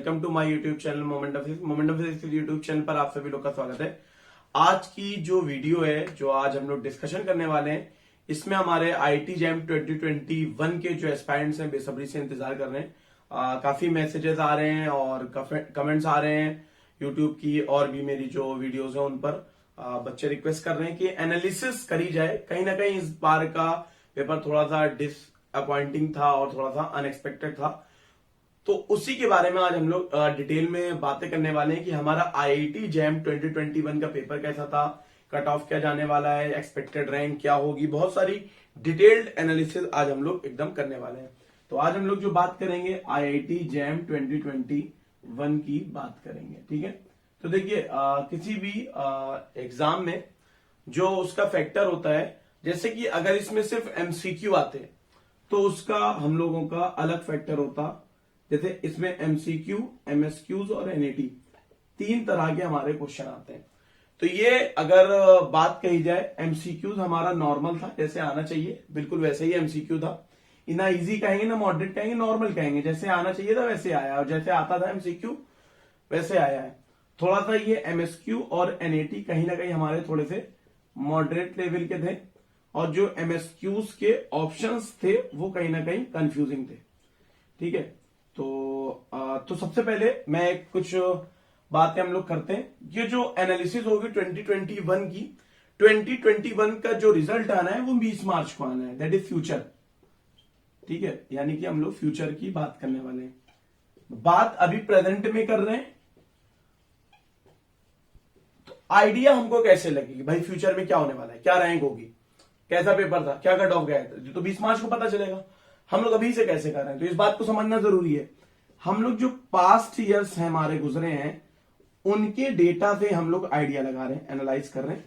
Welcome to my YouTube channel moment of physics YouTube channel पर आप सभी लोग का स्वागत है। आज की जो वीडियो है, जो आज हम लोग डिस्कशन करने वाले हैं, इसमें हमारे आईआईटी जैम 2021 के जो एस्पायरेंट्स हैं बेसब्री से इंतजार कर रहे हैं। काफी मैसेजेस आ रहे हैं और कमेंट्स आ रहे हैं यूट्यूब की और भी मेरी जो वीडियोस है उन पर। बच्चे रिक्वेस्ट कर रहे हैं कि एनालिसिस करी जाए। कहीं ना कहीं इस बार का पेपर थोड़ा सा डिसअपॉइंटिंग था और थोड़ा सा अनएक्सपेक्टेड था, तो उसी के बारे में आज हम लोग डिटेल में बातें करने वाले हैं कि हमारा आईआईटी जैम 2021 का पेपर कैसा था, कट ऑफ क्या जाने वाला है, एक्सपेक्टेड रैंक क्या होगी, बहुत सारी डिटेल्ड एनालिसिस आज हम लोग एकदम करने वाले हैं। तो आज हम लोग जो बात करेंगे आईआईटी जैम 2021 की बात करेंगे। ठीक है, तो देखिए किसी भी एग्जाम में जो उसका फैक्टर होता है, जैसे कि अगर इसमें सिर्फ एमसीक्यू आते तो उसका हम लोगों का अलग फैक्टर होता। जैसे इसमें एमसीक्यू, एमएसक्यूज और एनएटी तीन तरह के हमारे क्वेश्चन आते हैं। तो ये अगर बात कही जाए, एमसीक्यूज हमारा नॉर्मल था, जैसे आना चाहिए बिल्कुल वैसे ही एमसीक्यू था। ना इजी कहेंगे ना मॉडरेट कहेंगे, नॉर्मल कहेंगे, जैसे आना चाहिए था वैसे आया, और जैसे आता था एमसीक्यू वैसे आया है। थोड़ा सा ये एमएसक्यू और एनएटी कहीं ना कहीं हमारे थोड़े से मॉडरेट लेवल के थे, और जो एमएसक्यूज के ऑप्शंस थे वो कहीं ना कहीं कंफ्यूजिंग थे। ठीक है, तो सबसे पहले मैं कुछ बातें हम लोग करते हैं। ये जो एनालिसिस होगी 2021 की, 2021 का जो रिजल्ट आना है वो 20 मार्च को आना है, दैट इज फ्यूचर। ठीक है, यानी कि हम लोग फ्यूचर की बात करने वाले हैं। बात अभी प्रेजेंट में कर रहे हैं, तो आइडिया हमको कैसे लगेगी भाई फ्यूचर में क्या होने वाला है, क्या रैंक होगी, कैसा पेपर था, क्या कट ऑफ गया था, तो 20 मार्च को पता चलेगा। हम लोग अभी से कैसे कर रहे हैं, तो इस बात को समझना जरूरी है। हम लोग जो पास्ट ईयर्स हैं हमारे गुजरे हैं, उनके डेटा से हम लोग आइडिया लगा रहे हैं, एनालाइज कर रहे हैं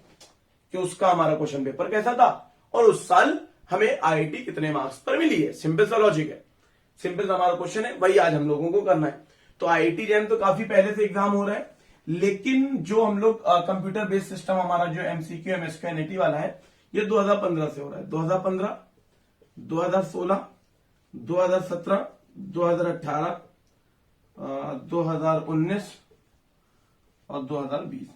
कि उसका हमारा क्वेश्चन पेपर कैसा था और उस साल हमें आईआईटी कितने मार्क्स पर मिली है। सिंपल सा लॉजिक है, सिंपल सा हमारा क्वेश्चन है, वही आज हम लोगों को करना है। तो आईआईटी जैम तो काफी पहले से एग्जाम हो रहा है, लेकिन जो हम लोग कंप्यूटर बेस्ड सिस्टम हमारा जो एमसीक्यू एमएसक्यू एनएटी वाला है, ये 2015 से हो रहा है। 2015, 2016, 2017, 2018, 2019 और 2020।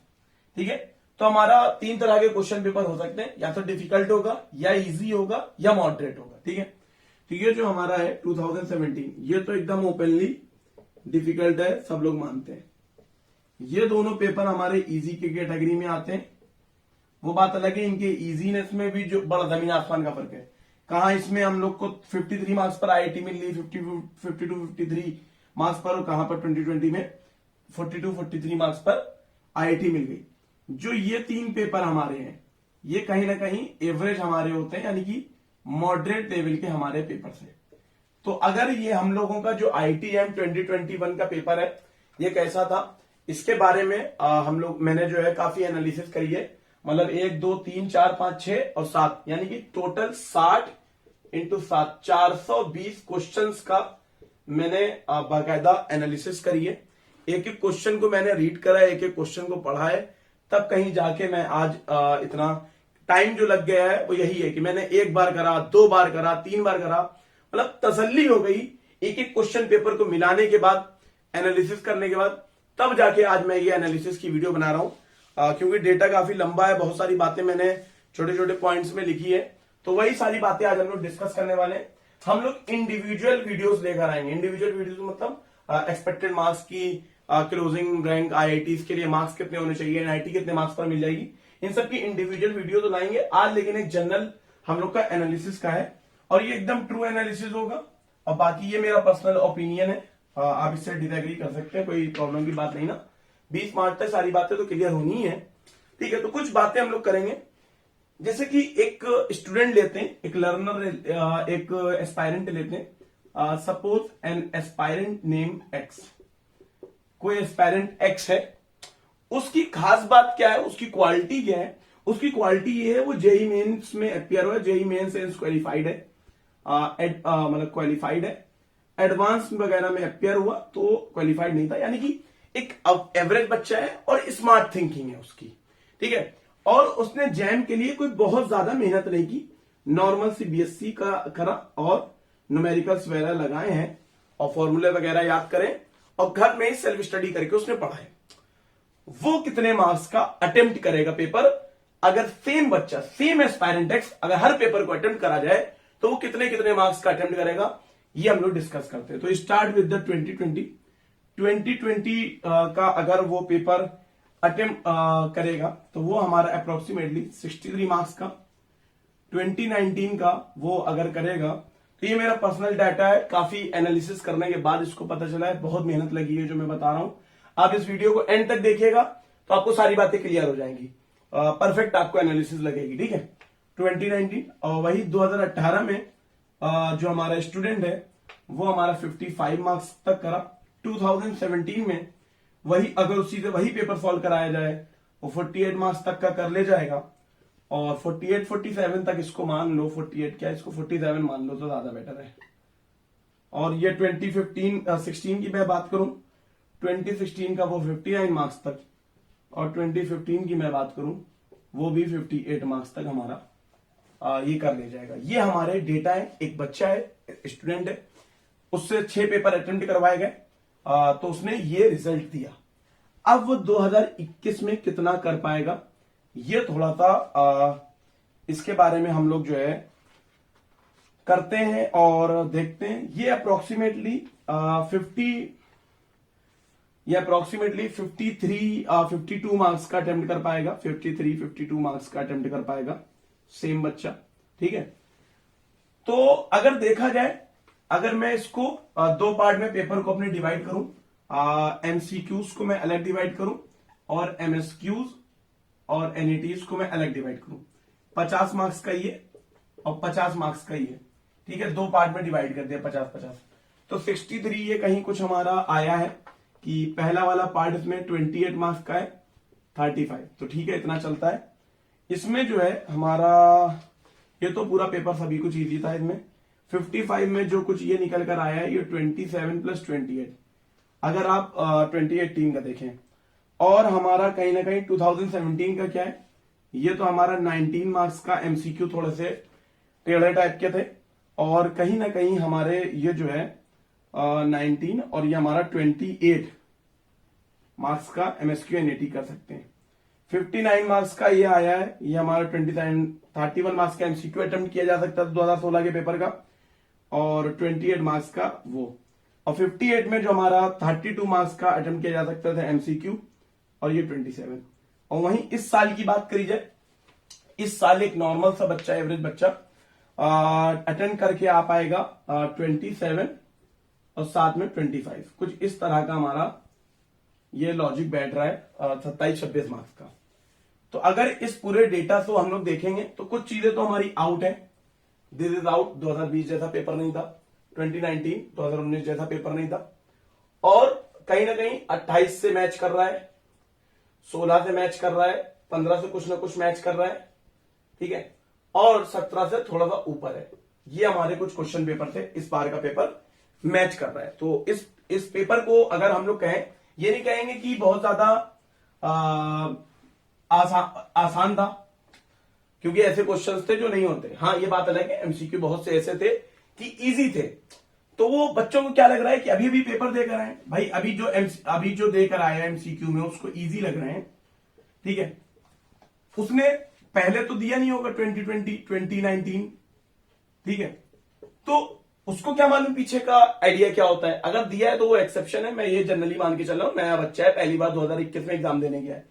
ठीक है, तो हमारा तीन तरह के क्वेश्चन पेपर हो सकते हैं, या तो डिफिकल्ट होगा, या इजी होगा, या मॉडरेट होगा। ठीक है, तो ये जो हमारा है 2017, ये तो एकदम ओपनली डिफिकल्ट है, सब लोग मानते हैं। ये दोनों पेपर हमारे इजी की कैटेगरी में आते हैं। वो बात अलग है, इनके इजीनेस में भी जो बड़ा जमीन आसमान का फर्क है। कहा इसमें हम लोग को 53 मार्क्स पर आईआईटी मिल रही, 52-53 मार्क्स पर, और कहां पर 2020 में 42-43 मार्क्स पर आईआईटी मिल गई। जो ये तीन पेपर हमारे हैं, ये कहीं ना कहीं एवरेज हमारे होते हैं, यानी कि मॉडरेट लेवल के हमारे पेपर है। तो अगर ये हम लोगों का जो आईआईटी जैम 2021 का पेपर है, ये कैसा था, इसके बारे में मैंने जो है काफी एनालिसिस करी है। मतलब 1, 2, 3, 4, 5, 6 और 7, यानी कि टोटल 60 × 7, 420 क्वेश्चंस का मैंने बाकायदा एनालिसिस करी है। एक एक क्वेश्चन को मैंने रीड करा है, एक एक क्वेश्चन को पढ़ा है, तब कहीं जाके मैं आज इतना टाइम जो लग गया है वो यही है कि मैंने 1 बार करा, 2 बार करा, 3 बार करा, मतलब तसल्ली हो गई एक एक क्वेश्चन पेपर को मिलाने के बाद, एनालिसिस करने के बाद, तब जाके आज मैं ये एनालिसिस की वीडियो बना रहा हूं। क्योंकि डेटा काफी लंबा है, बहुत सारी बातें मैंने छोटे छोटे पॉइंट्स में लिखी है, तो वही सारी बातें आज हम लोग डिस्कस करने वाले हैं। हम लोग इंडिविजुअल वीडियोस लेकर आएंगे। इंडिविजुअल वीडियोस मतलब एक्सपेक्टेड मार्क्स की, क्लोजिंग रैंक, आईआईटी के लिए मार्क्स कितने होने चाहिए, एनआईटी कितने मार्क्स पर मिल जाएगी, इन सब की इंडिविजुअल वीडियो तो लाएंगे आज, लेकिन एक जनरल हम लोग का एनालिसिस का है, और ये एकदम ट्रू एनालिसिस होगा। और बाकी ये मेरा पर्सनल ओपिनियन है, आप इससे डिसएग्री कर सकते हैं, कोई प्रॉब्लम की बात नहीं ना। 20 मार्च तक सारी बातें तो क्लियर होनी ही है। ठीक है, तो कुछ बातें हम लोग करेंगे। जैसे कि एक स्टूडेंट लेते हैं, एक लर्नर, एक एस्पायरेंट लेते हैं। Suppose an aspirant name X, कोई एस्पायरेंट एक्स है, उसकी खास बात क्या है, उसकी क्वालिटी क्या है? उसकी क्वालिटी ये है, वो जेई मेंस में अपियर हुआ है, जेई मेंस क्वालिफाइड है, मतलब क्वालिफाइड है। एडवांस वगैरह में अपियर हुआ तो क्वालिफाइड नहीं था, यानी कि एक एवरेज बच्चा है और स्मार्ट थिंकिंग है उसकी। ठीक है, और उसने जैम के लिए कोई बहुत ज्यादा मेहनत नहीं की, नॉर्मल सी बीएससी का करा और न्यूमेरिकल्स वगैरह लगाए हैं और फॉर्मूले वगैरह याद करें और घर में सेल्फ स्टडी करके उसने पढ़ा है, वो कितने मार्क्स का अटेम्प्ट करेगा पेपर। अगर सेम बच्चा, सेम एस्पायरेंट एक्स अगर हर पेपर को अटेम्प्ट करा जाए तो वो कितने कितने मार्क्स का अटेम्प्ट करेगा, ये हम लोग डिस्कस करते हैं। तो स्टार्ट विद द 2020 का अगर वो पेपर अटेम्प्ट करेगा तो वो हमारा अप्रोक्सीमेटली 63 मार्क्स का। 2019 का वो अगर करेगा तो ये मेरा पर्सनल डाटा है, काफी एनालिसिस करने के बाद इसको पता चला है, बहुत मेहनत लगी है जो मैं बता रहा हूं। आप इस वीडियो को एंड तक देखिएगा तो आपको सारी बातें क्लियर हो जाएंगी, परफेक्ट आपको एनालिसिस लगेगी, ठीक है। 2019 और वही 2018 में जो हमारा स्टूडेंट है वो हमारा 55 मार्क्स तक करा। 2017 में वही अगर उसी से वही पेपर सॉल्व कराया जाए वो 48 मार्क्स तक का कर ले जाएगा, और 48 47 तक इसको मान लो, 48 क्या इसको 47 मान लो तो ज्यादा बेटर है। और ये 2016 की मैं बात करूं, 2016 का वो 59 मार्क्स तक, और 2015 की मैं बात करूं वो भी 58 मार्क्स तक हमारा ये कर ले जाएगा। ये हमारे डेटा है, एक बच्चा है, स्टूडेंट है, उससे 6 पेपर अटेम्प्ट करवाए गए तो उसने ये रिजल्ट दिया। अब वो 2021 में कितना कर पाएगा, ये थोड़ा सा इसके बारे में हम लोग जो है करते हैं और देखते हैं। ये अप्रोक्सीमेटली 52 मार्क्स का अटेम्प्ट कर पाएगा, 52 मार्क्स का अटेम्प्ट कर पाएगा सेम बच्चा, ठीक है। तो अगर देखा जाए, अगर मैं इसको 2 पार्ट में पेपर को अपने डिवाइड करूं, एमसीक्यूज को मैं अलग डिवाइड करूं और एमएसक्यूज और एनईटीज को मैं अलग डिवाइड करूं, 50 मार्क्स का ये और 50 मार्क्स का ये, ठीक है, 2 पार्ट में डिवाइड कर दिया 50-50। तो 63 ये कहीं कुछ हमारा आया है कि पहला वाला पार्ट इसमें 28 मार्क्स का है, 35, तो ठीक है, इतना चलता है। इसमें जो है हमारा ये तो पूरा पेपर सभी कुछ इजी था। इसमें 55 में जो कुछ ये निकल कर आया है ये 27 + 28, अगर आप 2018 का देखें, और हमारा कहीं ना कहीं 2017 का क्या है, ये तो हमारा 19 मार्क्स का एमसीक्यू थोड़े से टेढ़े टाइप के थे, और कहीं ना कहीं हमारे ये जो है 19 और ये हमारा 28 मार्क्स का एमएसक्यू एनईटी कर सकते हैं। 59 मार्क्स का ये आया है, ये हमारा 31 मार्क्स का एमसीक्यू अटेम्प्ट किया जा सकता था 2016 के पेपर का, और 28 मार्क्स का वो, और 58 में जो हमारा 32 मार्क्स का अटेम्प्ट किया जा सकता था एमसीक्यू, और ये 27। और वहीं इस साल की बात करी जाए, इस साल एक नॉर्मल सा बच्चा, एवरेज बच्चा अटेंड करके आ पाएगा 27 और साथ में 25, कुछ इस तरह का हमारा ये लॉजिक बैठ रहा है 27-26 मार्क्स का। तो अगर इस पूरे डेटा से हम लोग देखेंगे तो कुछ चीजें तो हमारी आउट है, दिस इज आउट, 2020 जैसा पेपर नहीं था, 2019 जैसा पेपर नहीं था, और कहीं ना कहीं 28 से मैच कर रहा है, 16 से मैच कर रहा है, 15 से कुछ ना कुछ मैच कर रहा है, ठीक है, और 17 से थोड़ा सा ऊपर है। ये हमारे कुछ क्वेश्चन पेपर थे, इस बार का पेपर मैच कर रहा है। तो इस पेपर को अगर हम लोग कहें, ये नहीं कहेंगे कि बहुत ज्यादा आसान था, क्योंकि ऐसे क्वेश्चंस थे जो नहीं होते। हाँ, ये बात अलग है, एमसीक्यू बहुत से ऐसे थे कि इजी थे, तो वो बच्चों को क्या लग रहा है कि अभी भी पेपर देकर आए भाई, अभी जो देकर आया एमसीक्यू में उसको इजी लग रहे हैं, ठीक है। उसने पहले तो दिया नहीं होगा 2020 2019, ठीक है, तो उसको क्या मालूम पीछे का आइडिया क्या होता है। अगर दिया है तो वो एक्सेप्शन है, मैं ये जनरली मान के चल रहा हूं, नया बच्चा है, पहली बार 2021 में एग्जाम देने गया है,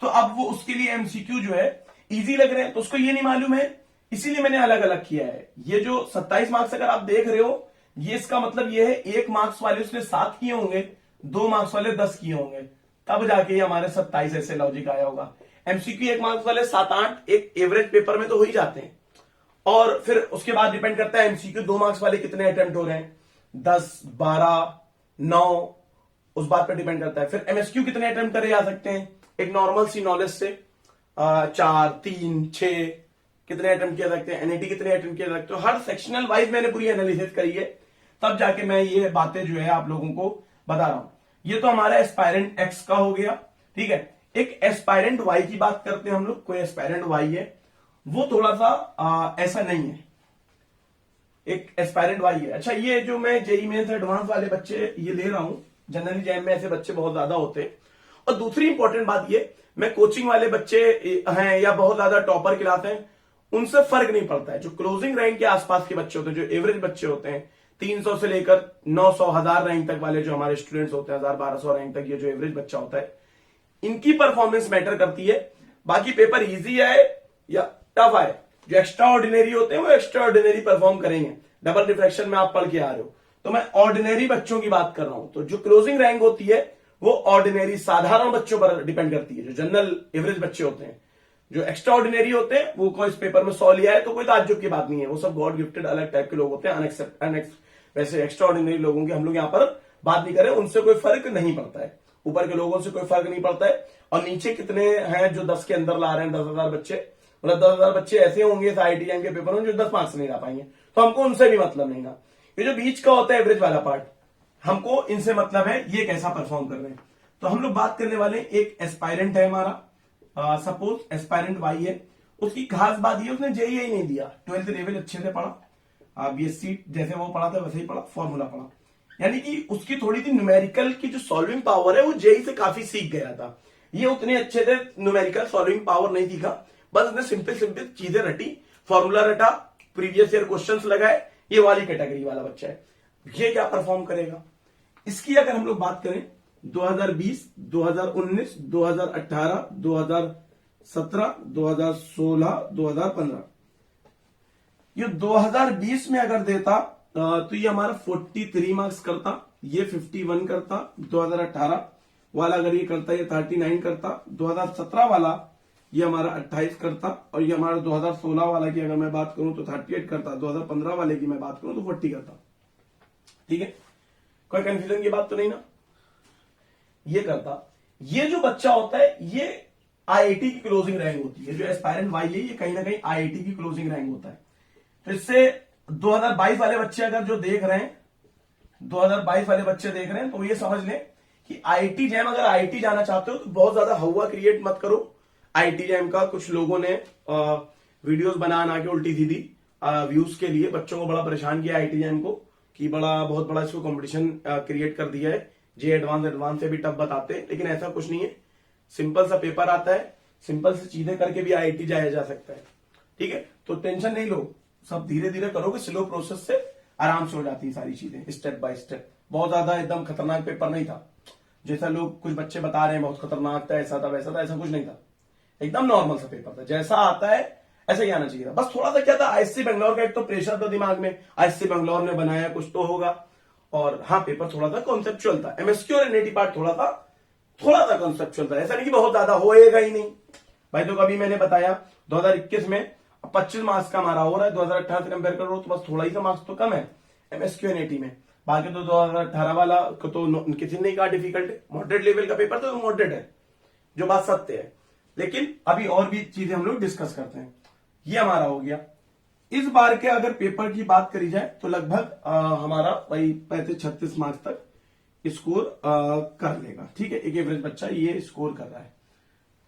तो अब वो उसके लिए एमसीक्यू जो है इजी लग रहे हैं, तो उसको ये नहीं मालूम है, इसीलिए मैंने अलग अलग किया है। ये जो 27 मार्क्स अगर आप देख रहे हो, ये इसका मतलब ये है 1 मार्क्स वाले उसने 7 किए होंगे, 2 मार्क्स वाले 10 किए होंगे, तब जाके हमारे 27 ऐसे लॉजिक आया होगा। एमसीक्यू 1 मार्क्स वाले 7-8 एक एवरेज पेपर में तो हो ही जाते हैं, और फिर उसके बाद डिपेंड करता है एमसीक्यू 2 मार्क्स वाले कितने अटेम्प्ट हो रहे हैं, 10, 12, 9, उस बात पर डिपेंड करता है। फिर एमएसक्यू कितने अटेम्प्ट करे जा सकते हैं एक नॉर्मल सी नॉलेज से, 4, 3, 6 कितने अटेम्प्ट किया सकते हैं, एनईटी कितने अटेम्प्ट किया सकते हो, हर सेक्शनल वाइज मैंने पूरी एनालिसिस करी है, तब जाके मैं ये बातें जो है आप लोगों को बता रहा हूं। ये तो हमारा एस्पायरेंट एक्स का हो गया, ठीक है। एक एस्पायरेंट वाई की बात करते हैं हम लोग। कोई एस्पायरेंट वाई है, वो थोड़ा सा ऐसा नहीं है, एक एस्पायरेंट वाई है। अच्छा, ये जो मैं जेई मेंस एडवांस वाले बच्चे ये ले रहा हूं, जनरली जैम में ऐसे बच्चे बहुत ज्यादा होते हैं। और दूसरी इंपॉर्टेंट बात ये, मैं कोचिंग वाले बच्चे हैं या बहुत ज्यादा टॉपर क्लास हैं, उनसे फर्क नहीं पड़ता है। जो क्लोजिंग रैंक के आसपास के बच्चे होते हैं, जो एवरेज बच्चे होते हैं, 300 से लेकर 900 1000 रैंक तक वाले जो हमारे स्टूडेंट्स होते हैं, 1000 1200 रैंक तक ये जो एवरेज बच्चा होता है, इनकी परफॉर्मेंस मैटर करती है। बाकी पेपर इजी आए या टफ आए, जो एक्स्ट्रा ऑर्डिनरी होते हैं वो एक्स्ट्रा ऑर्डिनरी परफॉर्म करेंगे। डबल रिफ्रैक्शन में आप पढ़ के आ रहे हो, तो मैं ऑर्डिनरी बच्चों की बात कर रहा हूं। तो जो क्लोजिंग रैंक होती है वो ऑर्डिनरी साधारण बच्चों पर डिपेंड करती है। जो जनरल एवरेज बच्चे होते हैं, जो एक्स्ट्रा ऑर्डिनरी होते हैं, वो कोई इस पेपर में 100 लिया है तो कोई ताज्जुब की बात नहीं है, वो सब गॉड गिफ्टेड अलग टाइप के लोग होते हैं। वैसे एक्स्ट्रा ऑर्डिनरी लोगों की हम लोग यहाँ पर बात नहीं करें, उनसे कोई फर्क नहीं पड़ता है, ऊपर के लोगों से कोई फर्क नहीं पड़ता है। और नीचे कितने हैं जो 10 के अंदर ला रहे हैं, 10,000 बच्चे, मतलब 10,000 बच्चे ऐसे होंगे इस IIT के पेपर में जो 10 मार्क्स नहीं ला पाएंगे, तो हमको उनसे भी मतलब नहीं ना। ये जो बीच का होता है एवरेज वाला पार्ट, हमको इनसे मतलब है ये कैसा परफॉर्म कर रहे हैं। तो हम लोग बात करने वाले, एक एस्पायरेंट है हमारा, सपोज एस्पायरेंट वाई है, उसकी खास बात ये उसने JEE नहीं दिया, 12th लेवल अच्छे से पढ़ा, BSc जैसे वो पढ़ा था वैसे ही पढ़ा, फॉर्मूला पढ़ा, यानी कि उसकी थोड़ी सी न्यूमेरिकल की जो सॉल्विंग पावर है वो JEE से काफी सीख गया था। ये उतने अच्छे से न्यूमेरिकल सॉल्विंग पावर नहीं सीखा, बस उसने सिंपल चीजें रटी, फॉर्मूला रटा, प्रीवियस ईयर क्वेश्चंस लगाए, ये वाली कैटेगरी वाला बच्चा है। ये क्या परफॉर्म करेगा, इसकी अगर हम लोग बात करें 2020, 2019, 2018, 2017, 2016, 2015, ये 2020 में अगर देता तो ये हमारा 43 मार्क्स करता, ये 51 करता, 2018 वाला अगर ये करता ये 39 करता, 2017 वाला ये हमारा 28 करता, और ये हमारा 2016 वाला की अगर मैं बात करूं तो 38 करता, 2015 वाले की मैं बात करूं तो 40 करता। ठीक है, कोई कंफ्यूजन की बात तो नहीं ना। ये करता, ये जो बच्चा होता है ये IIT की क्लोजिंग रैंक होती है। जो एस्पायरेंट वाई है ये कहीं ना कहीं IIT की क्लोजिंग रैंक होता है। तो इससे 2022 वाले बच्चे अगर जो देख रहे हैं, 2022 वाले बच्चे देख रहे हैं, तो ये समझ लें कि IIT जैम, अगर IIT जाना चाहते हो तो बहुत ज्यादा हवा क्रिएट मत करो। IIT जैम का कुछ लोगों ने वीडियोस बना के उल्टी सीधी व्यूज के लिए बच्चों को बड़ा परेशान किया IIT जैम को, कि बहुत बड़ा इसको कंपटीशन क्रिएट कर दिया है, जे एडवांस से भी टफ बताते हैं, लेकिन ऐसा कुछ नहीं है। सिंपल सा पेपर आता है, सिंपल सी चीजें करके भी IIT जाया जा सकता है। ठीक है, तो टेंशन नहीं लो, सब धीरे धीरे करोगे, स्लो प्रोसेस से आराम से हो जाती है सारी चीजें, स्टेप बाय स्टेप। बहुत ज्यादा एकदम खतरनाक पेपर नहीं था, जैसा लोग कुछ बच्चे बता रहे हैं बहुत खतरनाक था, ऐसा था वैसा था, ऐसा कुछ नहीं था। एकदम नॉर्मल सा पेपर था, जैसा आता है ऐसा ही आना चाहिए था। बस थोड़ा सा क्या था, ISC बेंगलोर का एक तो प्रेशर था दिमाग में, ISC बेंगलोर ने बनाया कुछ तो होगा, और हाँ पेपर थोड़ा सा कॉन्सेप्चुअल था। MSQ और NAT पार्ट थोड़ा सा कॉन्सेप्चुअल था, ऐसा नहीं कि बहुत ज्यादा होएगा ही नहीं भाई। तो कभी मैंने बताया 2021 में 25 मार्क्स का हमारा हो रहा है, 2018 से कंपेयर करो तो बस थोड़ा ही सा मार्क्स तो कम है MSQ NAT में। बाकी तो 2018 वाला को तो किसी ने कहा डिफिकल्ट है, मॉडरेट लेवल का पेपर तो मॉडरेट है, जो बात सत्य है। लेकिन अभी और भी चीजें हम लोग डिस्कस करते हैं। ये हमारा हो गया। इस बार के अगर पेपर की बात करी जाए तो लगभग हमारा भाई 35-36 मार्क्स तक स्कोर कर लेगा। ठीक है, एक एवरेज बच्चा ये स्कोर कर रहा है,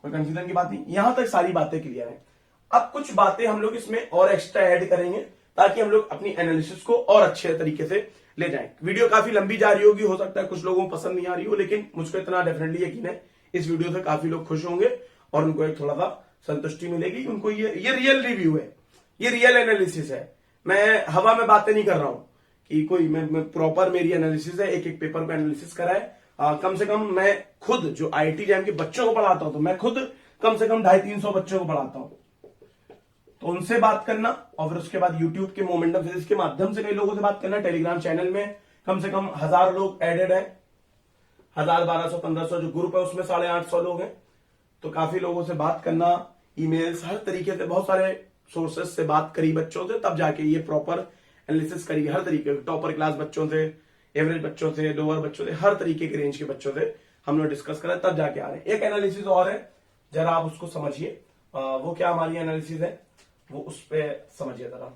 कोई कंफ्यूजन की बात नहीं। यहां तक सारी बातें क्लियर है। अब कुछ बातें हम लोग इसमें और एक्स्ट्रा ऐड करेंगे ताकि हम लोग अपनी एनालिसिस को और अच्छे तरीके से ले जाएं। वीडियो काफी लंबी जा रही होगी, हो सकता है कुछ लोगों को पसंद नहीं आ रही हो, लेकिन मुझको इतना डेफिनेटली यकीन है इस वीडियो से काफी लोग खुश होंगे और उनको एक थोड़ा सा संतुष्टि मिलेगी। उनको ये रियल रिव्यू है, ये रियल एनालिसिस है। मैं हवा में बातें नहीं कर रहा हूं कि कोई मैं प्रॉपर मेरी एनालिसिस है, एक एक पेपर को एनालिसिस करा है। कम से कम मैं खुद जो IIT जैम के बच्चों को पढ़ाता हूं, तो मैं खुद कम से कम 250-300 बच्चों को पढ़ाता हूं। तो उनसे बात करना और फिर उसके बाद यूट्यूब के मोमेंटम सीरीज के माध्यम से कई लोगों से बात करना। टेलीग्राम चैनल में कम से कम 1000 लोग एडेड है, 1000, 1200, 1500 जो ग्रुप है उसमें 850 लोग हैं। तो काफी लोगों से बात करना, ईमेल्स, हर तरीके से बहुत सारे सोर्सेज से बात करी बच्चों से, तब जाके ये प्रॉपर एनालिसिस करी। हर तरीके के टॉपर क्लास बच्चों से, एवरेज बच्चों से, लोअर बच्चों से, हर तरीके के रेंज के बच्चों से हम लोग डिस्कस करा, तब जाके आ रहे हैं। एक एनालिसिस और है, जरा आप उसको समझिए। वो क्या हमारी एनालिसिस है वो उस पर समझिए जरा।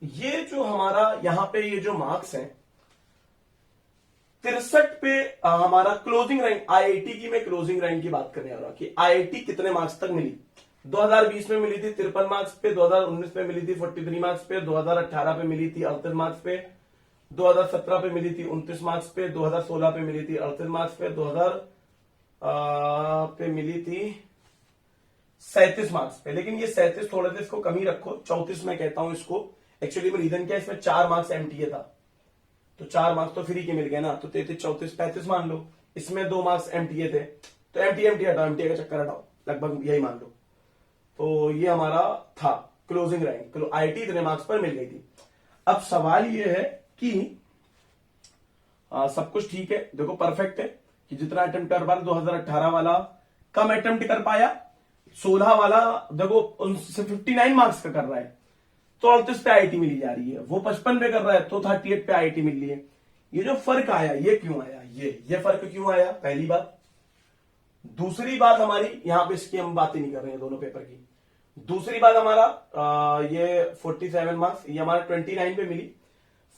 ये जो हमारा यहाँ पे ये जो मार्क्स हैं 63 पे हमारा क्लोजिंग रैंक, IIT की मैं क्लोजिंग रैंक की बात करने आ रहा हूं कि IIT कितने मार्क्स तक मिली। 2020 में मिली थी 53 मार्क्स पे, 2019 में मिली थी 43 मार्क्स पे, 2018 पे मिली थी 38 मार्क्स पे, 2017 पे मिली थी 29 मार्क्स पे, 2016 पे मिली थी 38 मार्क्स पे, 2000 पे मिली थी 37 मार्क्स पे। लेकिन ये 37 थोड़े से इसको कम ही रखो, 34 मैं कहता हूं इसको। एक्चुअली में रीजन क्या है, इसमें 4 मार्क्स एमटीए था, तो 4 मार्क्स तो फ्री के मिल गए ना, तो 33, 34, 35 मान लो। इसमें 2 मार्क्स एमटीए थे, तो एमटीए हटाओ, एमटीए का चक्कर हटाओ, लगभग यही मान लो। तो ये हमारा था क्लोजिंग रैंक, आईटी इतने मार्क्स पर मिल गई थी। अब सवाल ये है कि सब कुछ ठीक है, देखो परफेक्ट है कि जितना अटेम्प्ट कर पा 2018 वाला कम अटेम्प्ट कर पाया, 16 वाला देखो उनसे 59 मार्क्स का कर रहा है तो 38 पे आईटी मिली जा रही है, वो 55 पे कर रहा है तो 38 पे आईटी मिल रही है। ये जो फर्क आया ये क्यों आया, ये फर्क क्यों आया, पहली बात। दूसरी बात हमारी यहां पे, इसकी हम बातें नहीं कर रहे हैं दोनों पेपर की। दूसरी बात हमारा ये 47 मार्क्स, ये हमारा 29 पे मिली।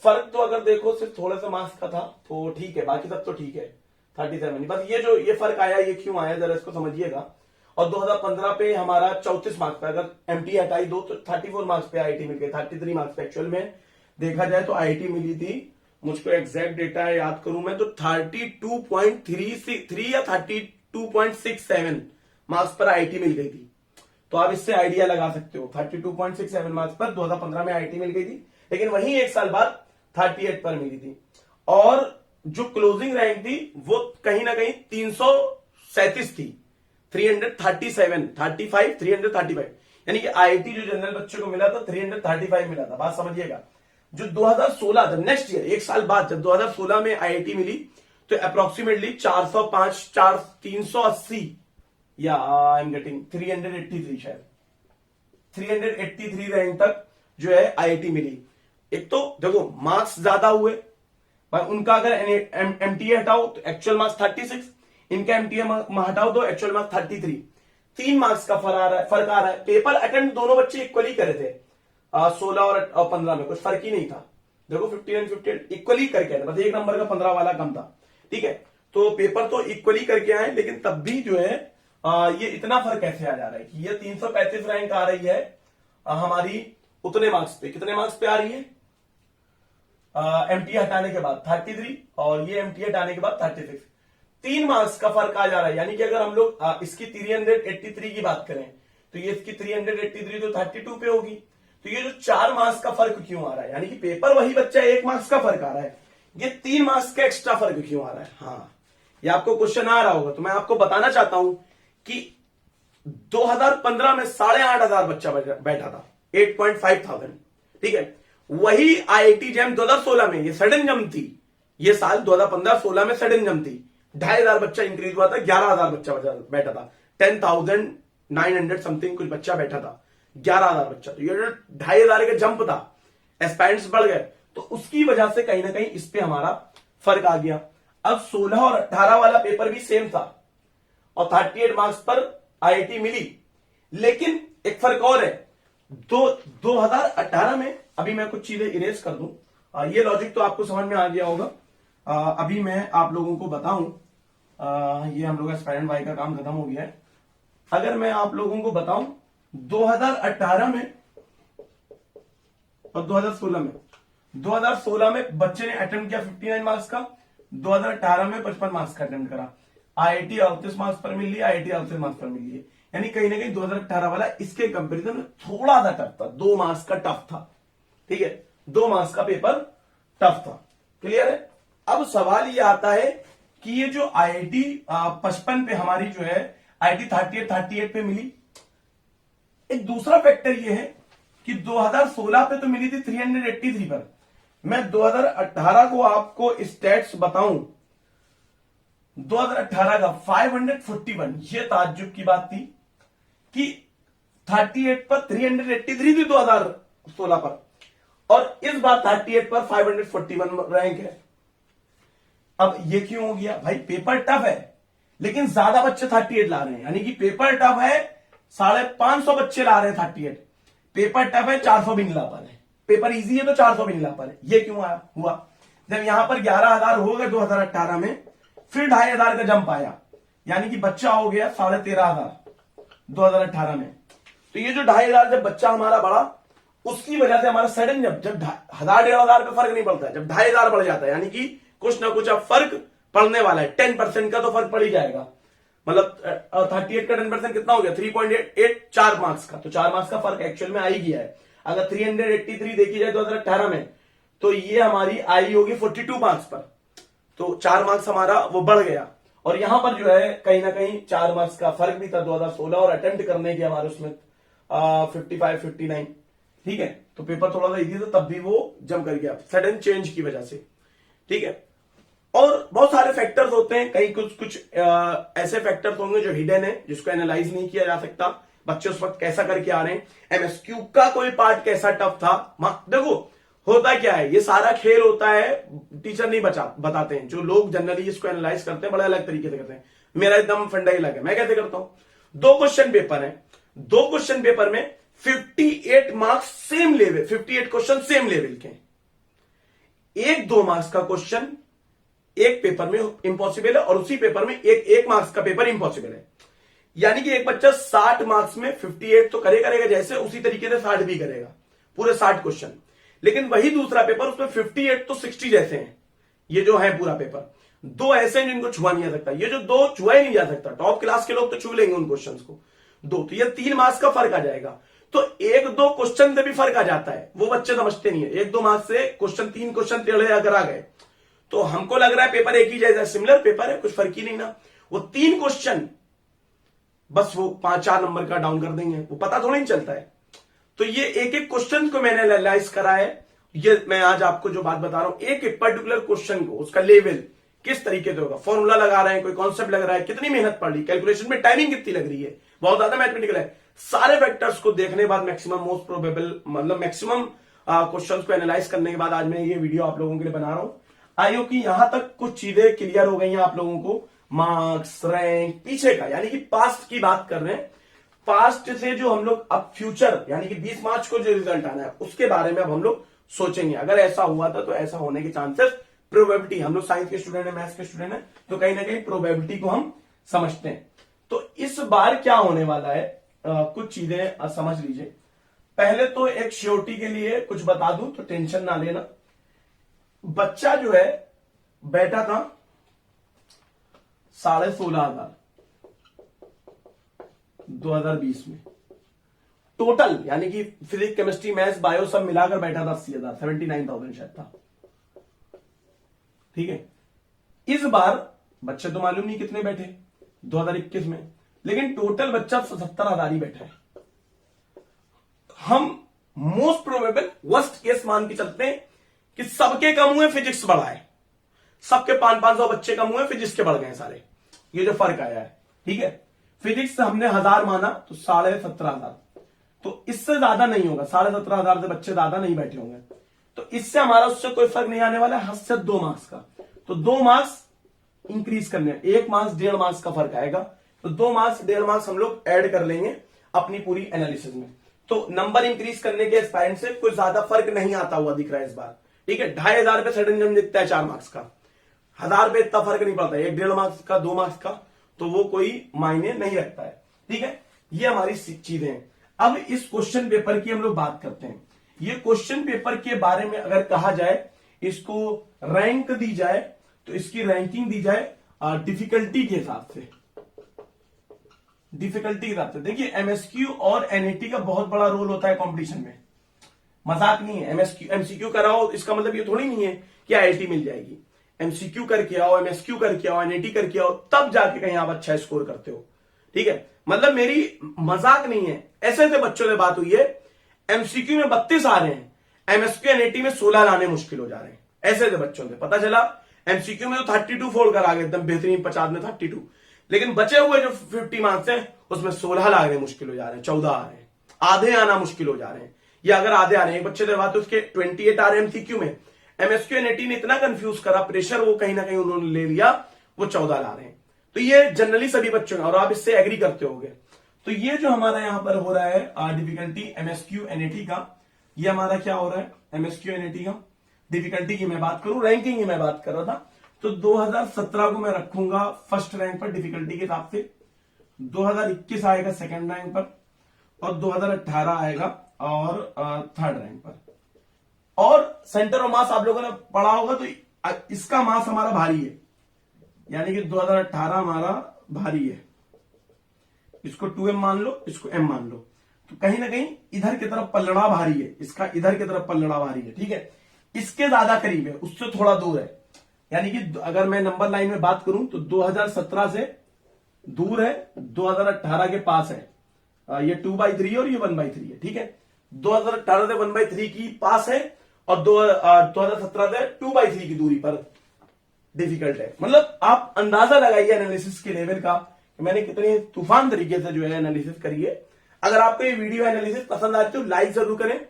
फर्क तो अगर देखो सिर्फ थोड़ा सा मार्क्स का था तो ठीक है, बाकी सब तो ठीक है 37। बस ये जो ये फर्क आया ये क्यों आया जरा इसको समझिएगा। और 2015 पे हमारा 34 मार्क्स पे, अगर एमटी हटाई दो तो 34 मार्क्स पे आईटी मिल गई, 33 मार्क्स पे एक्चुअल में देखा जाए तो आईटी मिली थी। मुझको एग्जैक्ट डेटा याद करूं मैं तो 32.33 या 32.67 मार्क्स पर आईटी मिल गई थी। तो आप इससे आइडिया लगा सकते हो, 32.67 मार्क्स पर 2015 में आईटी मिल गई थी, लेकिन वहीं एक साल बाद 38 पर मिली थी। और जो क्लोजिंग रैंक थी वो कहीं ना कहीं 337 थी, 337, 35, 335, यानी कि आईटी जो जनरल बच्चों को मिला था 335 मिला था। बात समझिएगा। जो 2016 जब नेक्स्ट ईयर एक साल बाद जब 2016 में आईआईटी मिली तो अप्रोक्सीमेटली 405, 380 या आई एम गेटिंग 383, शायद 383 रैंक तक जो है आईआईटी मिली। एक तो देखो मार्क्स ज्यादा हुए भाई, उनका अगर एमटीए हटाओ तो एक्चुअल मार्क्स 36, इनका एमटीए हटाओ तो एक्चुअल मार्क्स 33, 3 मार्क्स का फर्क आ रहा है। पेपर अटेम्प्ट दोनों बच्चे इक्वली करे थे, 16 और 15 में कुछ फर्क ही नहीं था। देखो 59, 58 इक्वली करके आए, बस एक नंबर का 15 वाला कम था, ठीक है। तो पेपर तो इक्वली करके आए, लेकिन तब भी जो है ये इतना फर्क कैसे आ जा रहा है कि ये 335 रैंक आ रही है हमारी उतने मार्क्स पे। कितने मार्क्स पे आ रही है एमटीए हटाने के बाद 33, और ये एमटीए हटाने के बाद 36, 3 मार्क्स का फर्क आ जा रहा है। यानी कि अगर हम लोग इसकी 383 की बात करें तो ये इसकी 383 तो 32 पे होगी। तो ये जो 4 मार्क्स का फर्क क्यों आ रहा है, यानी कि पेपर वही बच्चा 1 मार्क्स का फर्क आ रहा है, ये 3 मार्क्स का एक्स्ट्रा फर्क क्यों आ रहा है। हाँ, ये आपको क्वेश्चन आ रहा होगा, तो मैं आपको बताना चाहता हूं कि 2015 में 8,500 बच्चा बैठा था, 8,500, ठीक है। वही आईआईटी जैम 2016 में ये सडन जम थी, ये साल 2015-16 में सडन जम थी, 2,500 बच्चा इंक्रीज हुआ था, 11,000 बच्चा बैठा था, 10,900 समथिंग कुछ बच्चा बैठा था, 11,000 बच्चा। तो ये जो 2,500 का जंप था, एस्पायरेंट्स बढ़ गए, तो उसकी वजह से कहीं ना कहीं इस पे हमारा फर्क आ गया। अब 16 और 18 वाला पेपर भी सेम था और 38 मार्क्स पर आईआईटी मिली, लेकिन एक फर्क और है। 2018 में, अभी मैं कुछ चीजें इरेज कर दूं, ये लॉजिक तो आपको समझ में आ गया होगा। अभी मैं आप लोगों को बताऊं, ये हम लोग एस्पायरेंट वाई का काम खत्म हो गया है। अगर मैं आप लोगों को बताऊं 2018 में और 2016 में बच्चे ने अटेम्प्ट किया 59 मार्क्स का, 2018 में 55 मार्क्स का अटेम्प्ट करा। आईआईटी 38 मार्क्स पर मिली, आईआईटी 38 मार्क्स पर मिली है, यानी कहीं ना कहीं 2018 वाला इसके कंपेरिजन में थोड़ा सा टफ था, 2 मार्क्स का टफ था, ठीक है, 2 मार्क्स का पेपर टफ था। क्लियर है। अब सवाल ये आता है कि ये जो आईआईटी 55 पे हमारी जो है आईआईटी 38 पे मिली, एक दूसरा फैक्टर ये है कि 2016 पे तो मिली थी 383 पर। मैं 2018 को आपको स्टैट्स बताऊं, 2018 का 541, ये ताज्जुब की बात थी कि 38 पर 383 थी 2016 पर, और इस बार 38 पर 541 रैंक है। अब ये क्यों हो गया भाई, पेपर टफ है लेकिन ज्यादा बच्चे 38 ला रहे हैं, यानी कि पेपर टफ है 550 बच्चे ला रहे हैं 38, पेपर टफ है 400 भी नहीं ला पा रहे, पेपर इजी है तो 400 भी नहीं ला पा रहे। ये क्यों हुआ, जब यहां पर 11,000 हो गए 2018 में, फिर 2,500 का जंप आया, यानी कि बच्चा हो गया 13,500 2018 में। तो ये जो 2,500 जब बच्चा हमारा बढ़ा, उसकी वजह से हमारा सडन जब 1000-1500 का फर्क नहीं पड़ता है, जब 2500 बढ़ जाता है, यानी कि कुछ ना कुछ अब फर्क पड़ने वाला है, 10% का तो फर्क पड़ ही जाएगा। मतलब 38 का 10% कितना हो गया, 3.8, 4 मार्क्स का, तो 4 मार्क्स का फर्क एक्चुअल में आ ही गया है। अगर 383 देखी जाए 2018 में, तो ये हमारी आई होगी 42 मार्क्स पर, तो 4 मार्क्स हमारा वो बढ़ गया। और यहां पर जो है कहीं ना कहीं 4 मार्क्स का फर्क भी था 2016, और अटेम्प्ट करने के हमारे उसमें 55-59, ठीक है, तो पेपर थोड़ा सा इजी था, तब भी वो जम कर गया सडन चेंज की वजह से, ठीक है। और बहुत सारे फैक्टर्स होते हैं, कहीं कुछ ऐसे फैक्टर्स होंगे जो हिडन है, जिसको एनालाइज नहीं किया जा सकता, बच्चे उस वक्त कैसा करके आ रहे हैं, एमएसक्यू का कोई पार्ट कैसा टफ था। देखो होता क्या है, ये सारा खेल होता है, टीचर नहीं बताते हैं, जो लोग जनरली इसको एनालाइज करते हैं बड़े अलग तरीके से करते हैं। मेरा एकदम फंडा ही लगा, मैं कैसे करता हूं, 2 क्वेश्चन पेपर है, 2 क्वेश्चन पेपर में 58 marks same level, 58 question same level के, एक 2 मार्क्स का क्वेश्चन एक पेपर में इंपॉसिबल है, और उसी पेपर में एक मार्क्स का पेपर इंपॉसिबल है। यानी कि एक बच्चा 60 मार्क्स में 58 तो करेगा जैसे, उसी तरीके से 60 भी करेगा, पूरे 60 क्वेश्चन। लेकिन वही दूसरा पेपर, उसमें 58 तो 60 जैसे हैं, ये जो है पूरा पेपर। 2 ऐसे हैं जिनको छुआ नहीं जा सकता, ये जो 2 छुआ ही नहीं जा सकता, टॉप क्लास के लोग तो छू लेंगे उन क्वेश्चंस को, 2 तो ये 3 मार्क्स का फर्क आ जाएगा। तो 1-2 क्वेश्चन से भी फर्क आ जाता है, वो बच्चे समझते नहीं है। 1-2 मार्क्स से क्वेश्चन 3 क्वेश्चन टेढ़े अगर आ गए, तो हमको लग रहा है पेपर एक ही जैसा, सिमिलर पेपर है, कुछ फर्क ही नहीं ना, वो 3 क्वेश्चन बस वो 5-4 नंबर का डाउन कर देंगे, वो पता थोड़ा ही चलता है। तो ये एक क्वेश्चन को मैंने एनालाइज करा है, ये मैं आज आपको जो बात बता रहा हूं, एक पर्टिकुलर क्वेश्चन को उसका लेवल किस तरीके से होगा, फॉर्मूला लगा रहे हैं, कोई कॉन्सेप्ट लग रहा है, कितनी मेहनत पड़ रही, कैलकुलेशन में टाइमिंग कितनी लग रही है, बहुत ज्यादा मैथमेटिकल है। सारे फैक्टर्स को देखने के बाद मैक्सिमम मोस्ट प्रोबेबल, मतलब मैक्सिमम क्वेश्चंस को एनालाइज करने के बाद आज मैं ये वीडियो आप लोगों के लिए बना रहा हूं। आई होप कि यहां तक कुछ चीजें क्लियर हो गई हैं आप लोगों को, मार्क्स, रैंक, पीछे का, यानी कि पास्ट की बात कर रहे हैं। पास्ट से जो हम लोग अब फ्यूचर, यानी कि 20 मार्च को जो रिजल्ट आना है, उसके बारे में अब हम लोग सोचेंगे। अगर ऐसा हुआ था तो ऐसा होने के चांसेस, प्रोबेबिलिटी, हम लोग साइंस के स्टूडेंट है, मैथ्स के स्टूडेंट है, तो कहीं ना कहीं प्रोबेबिलिटी को हम समझते हैं। तो इस बार क्या होने वाला है, कुछ चीजें समझ लीजिए। पहले तो एक श्योरिटी के लिए कुछ बता दूं, तो टेंशन ना लेना। बच्चा जो है बैठा था 16,500 2020 में, टोटल, यानी कि फिजिक्स, केमिस्ट्री, मैथ्स, बायो सब मिलाकर बैठा था 80,000, 79,000 शायद था, ठीक है। इस बार बच्चे तो मालूम नहीं कितने बैठे 2021 में, लेकिन टोटल बच्चा 70,000 ही बैठा है। हम मोस्ट प्रोबेबल वर्स्ट केस मान के चलते हैं कि सबके कम हुए, फिजिक्स बढ़ा है, सबके 500 बच्चे कम हुए, फिजिक्स के बढ़ गए सारे, ये जो फर्क आया है, ठीक है। फिजिक्स हमने 1000 माना तो 17,500, तो इससे ज्यादा नहीं होगा, 17,500 से बच्चे ज्यादा नहीं बैठे होंगे, तो इससे हमारा उससे कोई फर्क नहीं आने वाला है, 1 से 2 मार्क्स का। तो 2 मार्क्स इंक्रीज करने, 1 मार्क्स 1.5 मार्क्स का फर्क आएगा, तो 2 मार्क्स 1.5 मार्क्स हम लोग ऐड कर लेंगे अपनी पूरी एनालिसिस में। तो नंबर इंक्रीज करने के एस्पायरेंट से कोई ज्यादा फर्क नहीं आता हुआ दिख रहा है इस बार, ठीक है। 2,500 पे सडन जम दिखता है 4 मार्क्स का, 1000 पे इतना फर्क नहीं पड़ता, 1-1.5 मार्क्स का, 2 मार्क्स का, तो वो कोई मायने नहीं रखता है, ठीक है। ये हमारी चीजें हैं। अब इस क्वेश्चन पेपर की हम लोग बात करते हैं। ये क्वेश्चन पेपर के बारे में अगर कहा जाए, इसको रैंक दी जाए, तो इसकी रैंकिंग दी जाए डिफिकल्टी के हिसाब से, डिफिकल्टी के हिसाब से। देखिए एमएसक्यू और एनईटी का बहुत बड़ा रोल होता है कंपटीशन में, मजाक नहीं है। एमसीक्यू कराओ इसका मतलब ये थोड़ी नहीं है कि आईआईटी मिल जाएगी। एमसीक्यू करके आओ, एमएसक्यू करके आओ, एनईटी करके आओ, तब जाके कहीं आप अच्छा स्कोर करते हो, ठीक है। मतलब मेरी मजाक नहीं है, ऐसे ऐसे बच्चों से बात हुई है, एमसीक्यू में 32 आ रहे हैं, एमएसक्यू एनईटी में 16 लाने मुश्किल हो जा रहे हैं, ऐसे ऐसे बच्चों से पता चला। एमसीक्यू में तो 32 फोल्ड करा गए एकदम बेहतरीन, 50 में 32, लेकिन बचे हुए जो 50 मार्क्स हैं उसमें 16 लाने मुश्किल हो जा रहे हैं, 14 आ रहे हैं, आधे आना मुश्किल हो जा रहे हैं। या अगर आधे आ रहे हैं, एक बच्चे से बात, उसके 28 आ रहे हैं एमसीक्यू में, एमएसक्यू एनईटी ने इतना कंफ्यूज करा, प्रेशर वो कहीं ना कहीं उन्होंने ले लिया, वो 14 ला रहे हैं। तो ये जनरली सभी बच्चों का, और आप इससे एग्री करते होंगे। तो ये जो हमारा यहां पर हो रहा है डिफिकल्टी एमएसक्यू एनईटी का, ये हमारा क्या हो रहा है एमएसक्यू एनईटी का डिफिकल्टी की मैं बात करूं, रैंकिंग की मैं बात कर रहा था, तो 2017 को मैं रखूंगा फर्स्ट रैंक पर डिफिकल्टी के हिसाब से, 2021 आएगा सेकंड रैंक पर, और 2018 आएगा और थर्ड रैंक पर। और सेंटर ऑफ मास आप लोगों ने पढ़ा होगा, तो इसका मास हमारा भारी है, यानी कि 2018 हमारा भारी है। इसको 2m मान लो, इसको m मान लो, तो कहीं ना कहीं इधर की तरफ पल्लड़ा भारी है, इसका इधर की तरफ पल्लड़ा भारी है, ठीक है। इसके ज्यादा करीब है, उससे थोड़ा दूर है, यानी कि अगर मैं नंबर लाइन में बात करूं तो 2017 से दूर है, 2018 के पास है। ये 2/3 और ये 1/3 है, ठीक है। 2018 से 1/3 की पास है और 2017 से 2/3 की दूरी पर डिफिकल्ट है। मतलब आप अंदाजा लगाइए एनालिसिस के लेवल का, मैंने कितने तूफान तरीके से जो है एनालिसिस करी है। अगर आपको ये वीडियो एनालिसिस पसंद आए तो लाइक जरूर करें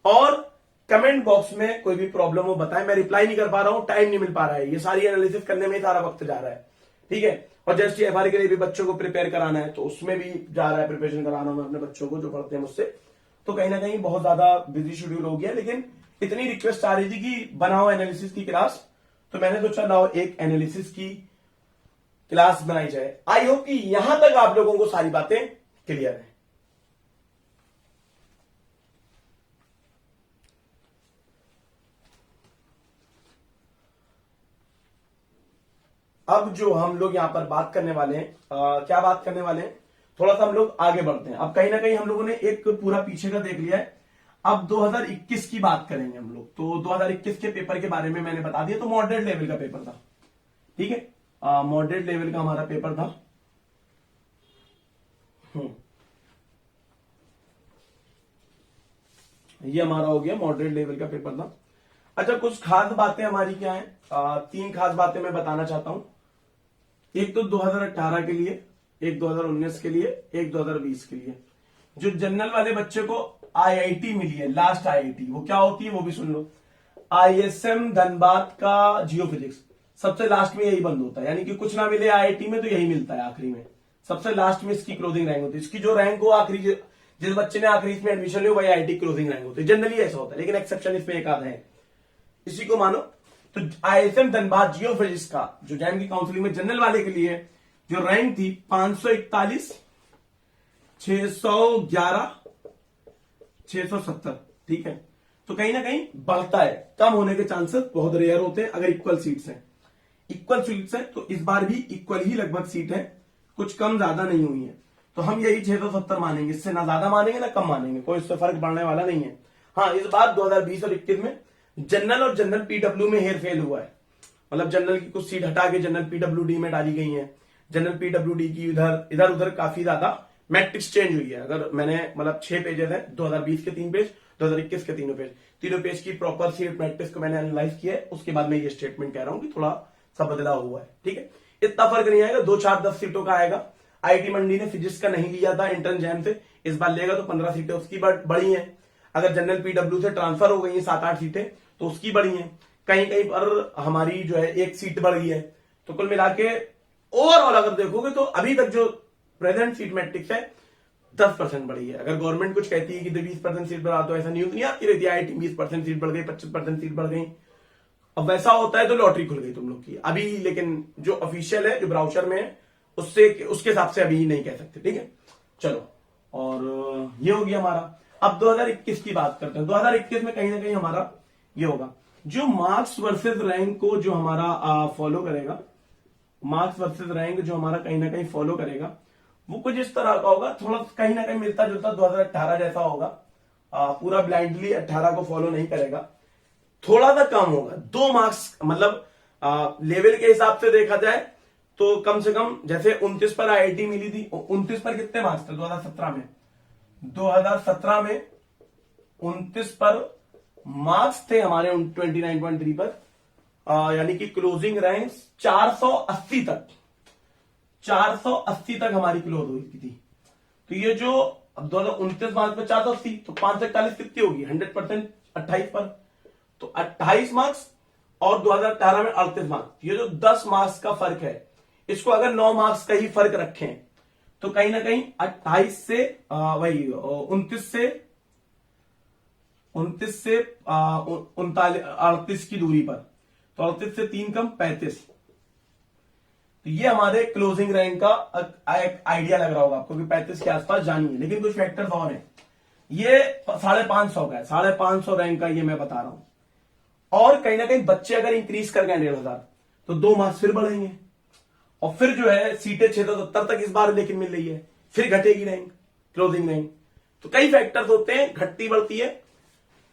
और कमेंट बॉक्स में कोई भी प्रॉब्लम हो बताएं। मैं रिप्लाई नहीं कर पा रहा हूं, टाइम नहीं मिल पा रहा है, ये सारी एनालिसिस करने में ही सारा वक्त जा रहा है, ठीक है। और जस्ट एफआर के लिए भी बच्चों को प्रिपेयर कराना है, तो उसमें भी जा रहा है, प्रिपरेशन कराना मैं अपने बच्चों को जो पढ़ते हैं मुझसे। तो कहीं ना कहीं बहुत ज्यादा बिजी शेड्यूल हो गया, लेकिन इतनी रिक्वेस्ट आ रही थी कि बनाओ एनालिसिस की क्लास, तो मैंने सोचा लाओ एक एनालिसिस की क्लास बनाई जाए। आई होप कि यहां तक आप लोगों को सारी बातें क्लियर है। अब जो हम लोग यहां पर बात करने वाले हैं, क्या बात करने वाले हैं, थोड़ा सा हम लोग आगे बढ़ते हैं। अब कहीं ना कहीं हम लोगों ने एक पूरा पीछे का देख लिया है, अब 2021 की बात करेंगे हम लोग। तो 2021 के पेपर के बारे में मैंने बता दिया, तो मॉडरेट लेवल का पेपर था, ठीक है। मॉडरेट लेवल का हमारा पेपर था। ये हमारा हो गया मॉडरेट लेवल का पेपर था। अच्छा, कुछ खास बातें हमारी क्या है, 3 खास बातें मैं बताना चाहता हूं। एक तो 2018 के लिए, एक 2019 के लिए, एक 2020 के लिए। जो जनरल वाले बच्चे को आईआईटी मिली है, लास्ट आईआईटी, वो क्या होती है वो भी सुन लो। आईएसएम धनबाद का जियोफिजिक्स सबसे लास्ट में यही बंद होता है, यानी कि कुछ ना मिले आईआईटी में तो यही मिलता है आखिरी में, सबसे लास्ट में इसकी क्लोजिंग रैंक होती है। इसकी जो रैंक हो आखिरी, जिस बच्चे ने आखिरी इसमें एडमिशन लिया वही आईआईटी क्लोजिंग रैंक होती है। जनरली ऐसा होता है, लेकिन एक्सेप्शन इसमें एक आधा है, इसी को मानो। तो आईएसएम धनबाद जियोफिजिक्स का जो जैम की काउंसलिंग में जनरल वाले के लिए जो रैंक थी 541, 611, 670, ठीक है। तो कहीं ना कहीं बढ़ता है, कम होने के चांसेस बहुत रेयर होते हैं अगर इक्वल सीट्स हैं। इक्वल सीट्स है तो इस बार भी इक्वल ही लगभग सीट है, कुछ कम ज्यादा नहीं हुई है, तो हम यही 670 मानेंगे, इससे ना ज्यादा मानेंगे ना कम मानेंगे, कोई इससे फर्क पड़ने वाला नहीं है। हाँ, इस बार 2020 और 21 में जनरल और जनरल पीडब्ल्यू में हेर फेल हुआ है, मतलब जनरल की कुछ सीट हटा के जनरल पीडब्ल्यूडी में डाली गई है। जनरल पीडब्ल्यूडी की इधर उधर काफी ज्यादा मैट्रिक्स चेंज हुई है। अगर मैंने मतलब 6 पेजेस है, 2020 के 3 पेज, 2021 के तीनों पेज की प्रॉपर सीट मैट्रिक्स को मैंने एनालाइज किया है, उसके बाद मैं ये स्टेटमेंट कह रहा हूं कि थोड़ा सा बदलाव हुआ है, ठीक है। इतना फर्क नहीं आएगा, 2 4 10 सीटों का आएगा। आईटी मंडी ने फिजिक्स का नहीं लिया था इंटर्न जैम से, इस बार लेगा तो 15 सीटें उसकी बढ़ी हैं। अगर जनरल पीडब्ल्यू से ट्रांसफर हो गई है 7 8 सीटें तो उसकी बढ़ी है। कहीं कहीं पर हमारी जो है 1 सीट बढ़ गई है। तो कुल मिला के ओवरऑल अगर देखोगे तो अभी तक जो प्रेजेंट सीट मैट्रिक्स है 10% बढ़ी है। अगर गवर्नमेंट कुछ कहती है कि 20% सीट बढ़ा, तो ऐसा न्यूज नहीं आती रहती आईटी 20% सीट बढ़ गई, 25% सीट बढ़ गई। अब वैसा होता है तो लॉटरी खुल गई तुम लोग की अभी, लेकिन जो ऑफिशियल है, जो ब्राउचर में है, उसके हिसाब से अभी नहीं कह सकते, ठीक है। चलो, और ये हो गया हमारा। अब 2021 की बात करते हैं। 2021 में कहीं ना कहीं हमारा ये होगा, जो मार्क्स वर्सेस रैंक को जो हमारा फॉलो करेगा, मार्क्स वर्सेस रैंक जो हमारा कहीं ना कहीं फॉलो करेगा, वो कुछ इस तरह का होगा, थोड़ा कहीं ना कहीं मिलता जुलता 2018 जैसा होगा। पूरा ब्लाइंडली 18 को फॉलो नहीं करेगा, थोड़ा सा कम होगा, 2 मार्क्स, मतलब लेवल के हिसाब से देखा जाए तो कम से कम, जैसे 29 पर आईआईटी मिली थी, 29 पर कितने मार्क्स थे 2017 में? 2017 में 29 पर मार्क्स थे हमारे 29.3 पर, यानी कि क्लोजिंग रैंक 480 तक, 480 तक हमारी क्लोज हुई थी। तो ये जो अब 2029 मार्क्स पर 480, तो 541 कितनी होगी? 100%, 28 पर, तो 28 मार्क्स और 2018 में 38 मार्क्स, ये जो 10 मार्क्स का फर्क है, इसको अगर 9 मार्क्स का ही फर्क रखें तो कहीं ना कहीं 28 से वही 29 से 38 की दूरी पर, तो 38 से 3 कम 35। तो ये हमारे क्लोजिंग रैंक का एक आइडिया लग रहा होगा आपको कि 35 के आसपास जानी है, लेकिन कुछ फैक्टर्स और हैं। ये 550 का है, 550 रैंक का ये मैं बता रहा हूं। और कहीं ना कहीं बच्चे अगर इंक्रीज कर गए 1500 तो 2 मार्क्स फिर बढ़ेंगे, और फिर जो है सीटें 670 तक इस बार लेकिन मिल रही है, फिर घटेगी रैंक, क्लोजिंग रैंक। तो कई फैक्टर्स होते हैं, घटती बढ़ती है।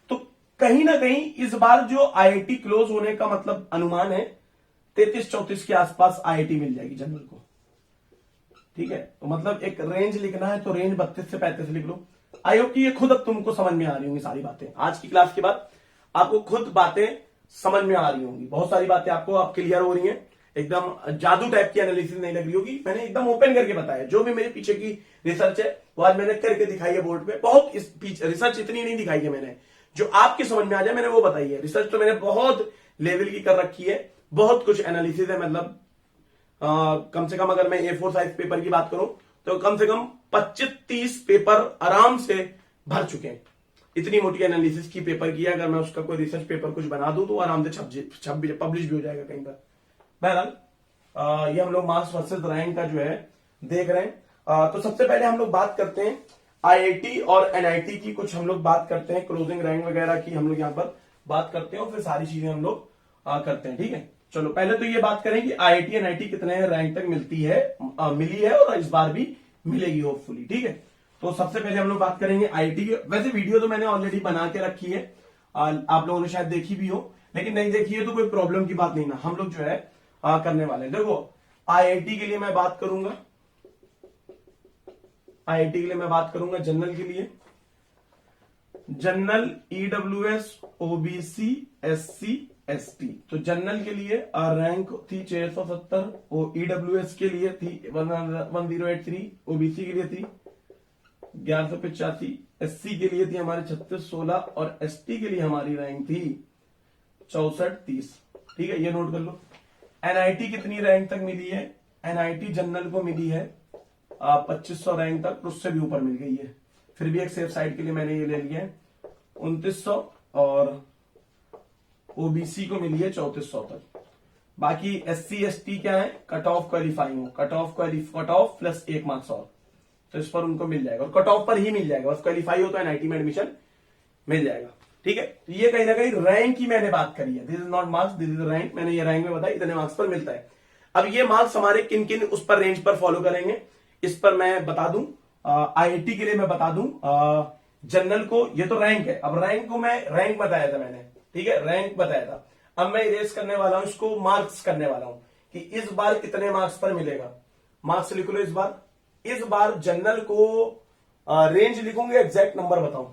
तो कहीं ना कहीं इस बार जो आईआईटी क्लोज होने का मतलब अनुमान है 33-34 के आसपास आईआईटी मिल जाएगी जनरल को। ठीक है, तो मतलब एक रेंज लिखना है तो रेंज 32 से 35 लिख लो। आई होप कि ये खुद अब तुमको समझ में आ रही होंगी सारी बातें। आज की क्लास के बाद आपको खुद बातें समझ में आ रही होंगी, बहुत सारी बातें आपको आप क्लियर हो रही हैं, एकदम जादू टाइप की एनालिसिस नहीं लग रही होगी। मैंने एकदम ओपन करके बताया, जो भी मेरे पीछे की रिसर्च है वो आज मैंने करके दिखाई है बोर्ड पे। बहुत इस रिसर्च इतनी नहीं दिखाई है मैंने, जो आपके समझ में आ जाए मैंने वो बताई है। रिसर्च तो मैंने बहुत लेवल की कर रखी है, बहुत कुछ एनालिसिस है। मतलब कम से कम अगर मैं A4 साइज पेपर की बात करूं तो कम से कम 25-30 पेपर आराम से भर चुके हैं। इतनी मोटी एनालिसिस की पेपर की है, अगर मैं उसका कोई रिसर्च पेपर कुछ बना दूं तो आराम से पब्लिश भी हो जाएगा कहीं पर। बहरहाल ये हम लोग मार्क्स वर्सेस रैंक का जो है देख रहे हैं। तो सबसे पहले हम लोग बात करते हैं आईआईटी और एनआईटी की, कुछ हम लोग बात करते हैं क्लोजिंग रैंक वगैरह की, हम लोग यहाँ पर बात करते हैं और फिर सारी चीजें हम लोग करते हैं। ठीक है, चलो पहले तो ये बात करें कि आईआईटी एनआईटी कितने रैंक तक मिलती है, मिली है और इस बार भी मिलेगी होपफुली। ठीक है, तो सबसे पहले हम लोग बात करेंगे आईआईटी की। वैसे वीडियो तो मैंने ऑलरेडी बना के रखी है, आप लोगों ने शायद देखी भी हो, लेकिन नहीं देखी है तो कोई प्रॉब्लम की बात नहीं ना, हम लोग जो है करने वाले हैं। देखो आईआईटी के लिए मैं बात करूंगा, आईआईटी के लिए मैं बात करूंगा जनरल के लिए, general EWS OBC SC ST. तो जनरल के लिए रैंक थी 670, और ईडब्ल्यूएस के लिए थी 1083, ओबीसी के लिए थी 1185, एससी के लिए थी हमारे 3616 और एसटी के लिए हमारी रैंक थी 6430। ठीक है, ये नोट कर लो। एनआईटी कितनी रैंक तक मिली है? एनआईटी जनरल को मिली है 2500 रैंक तक, उससे भी ऊपर मिल गई है। फिर भी एक सेफ साइड के लिए मैंने ये ले लिया है 2900, और ओबीसी को मिली है 3400 तक। बाकी एससी एसटी क्या है, कट ऑफ क्वालिफाइंग हो, कट ऑफ प्लस 1 मार्क्स और, तो इस पर उनको मिल जाएगा, और कट ऑफ पर ही मिल जाएगा, बस क्वालिफाई हो तो एनआईटी में एडमिशन मिल जाएगा। ठीक है, तो ये कहीं ना कहीं रैंक की मैंने बात करी है, this is not marks, this is rank. मैंने ये रैंक में बताया इतने मार्क्स पर मिलता है। अब ये मार्क्स हमारे किन किन उस पर रेंज पर फॉलो करेंगे, इस पर मैं बता दूं। आईआईटी के लिए मैं बता दूं, जनरल को ये तो रैंक है, अब रैंक को मैं रैंक बताया था मैंने, ठीक है, रैंक बताया था। अब मैं इरेज करने वाला हूं इसको, मार्क्स करने वाला हूं कि इस बार कितने मार्क्स पर मिलेगा। मार्क्स लिख लो इस बार जनरल को रेंज लिखूंगे, एग्जैक्ट नंबर बताऊं,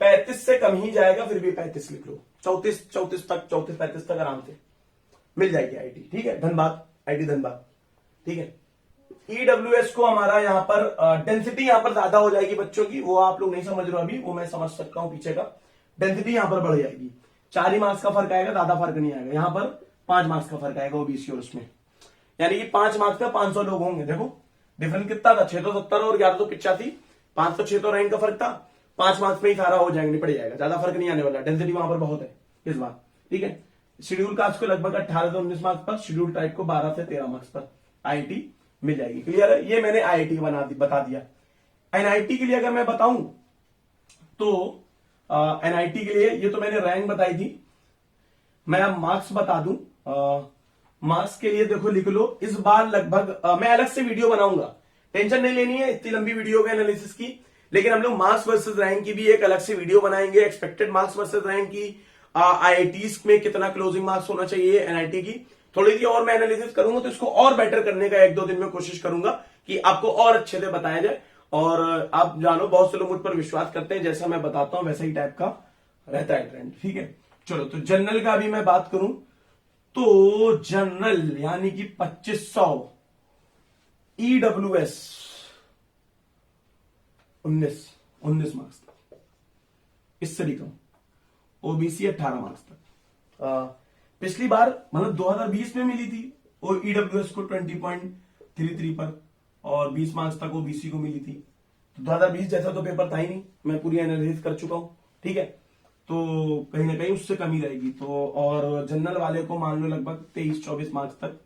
35 से कम ही जाएगा, फिर भी 35 लिख लो, 34 तक, 34-35 तक आराम से मिल जाएगी आईटी। ठीक है, धनबाद, आईटी धनबाद। ठीक है, ईडब्ल्यूएस को हमारा यहाँ पर डेंसिटी यहाँ पर ज्यादा हो जाएगी बच्चों की, वो आप लोग नहीं समझ रहे हो अभी, वो मैं समझ सकता हूं पीछे का। डेंसिटी यहाँ पर बढ़ जाएगी, 4 ही मार्क्स का फर्क आएगा, ज्यादा फर्क नहीं आएगा। यहाँ पर 5 मार्क्स का फर्क आएगा ओबीसी और उसमें, यानी कि 5 मार्क्स का 500 लोग होंगे। देखो डिफरेंस कितना था, 670 और 1185, 506 तो रैंक का फर्क था, 5 मार्क्स में ही सारा हो जाएगा, निपट जाएगा, ज्यादा फर्क नहीं आने वाला। डेंसिटी वहां पर बहुत है इस बार। ठीक है, शेड्यूल कास्ट को लगभग 18 से 19 मार्क्स पर, शेड्यूल टाइप को 12 से 13 मार्क्स पर आईआईटी मिल जाएगी। क्लियर है, ये मैंने आईआईटी बता दिया। एनआईटी के लिए अगर मैं बताऊं तो एनआईटी के लिए ये तो मैंने रैंक बताई थी, मैं अब मार्क्स बता दूं। मार्क्स के लिए देखो लिख लो, इस बार लगभग मैं अलग से वीडियो बनाऊंगा, टेंशन नहीं लेनी है इतनी लंबी वीडियो का एनालिसिस की, लेकिन हम लोग मार्क्स वर्सेस रैंक की भी एक अलग से वीडियो बनाएंगे, एक्सपेक्टेड मार्क्स वर्सेस रैंक की, आईआईटीज में कितना क्लोजिंग मार्क्स होना चाहिए एनआईटी की, थोड़ी सी और मैं एनालिसिस करूंगा, तो इसको और बेटर करने का 1-2 दिन में कोशिश करूंगा कि आपको और अच्छे से बताया जाए। और आप जानो बहुत से लोग मुझ पर विश्वास करते हैं, जैसा मैं बताता हूं वैसा ही टाइप का रहता है ट्रेंड। ठीक है, चलो तो जनरल का भी मैं बात करूं तो जनरल यानी कि 2500, ईडब्ल्यूएस 19 मार्क्स तक, इससे भी कम, ओबीसी 18 मार्क्स तक। पिछली बार मतलब 2020 में मिली थी और ईडब्ल्यूएस को 20.33 पर, और 20 मार्क्स तक ओबीसी को मिली थी। तो 2020 जैसा तो पेपर था ही नहीं, मैं पूरी एनालिसिस कर चुका हूं। ठीक है, तो कहीं ना कहीं उससे कमी रहेगी। तो और जनरल वाले को मान लो लगभग 23-24 मार्क्स तक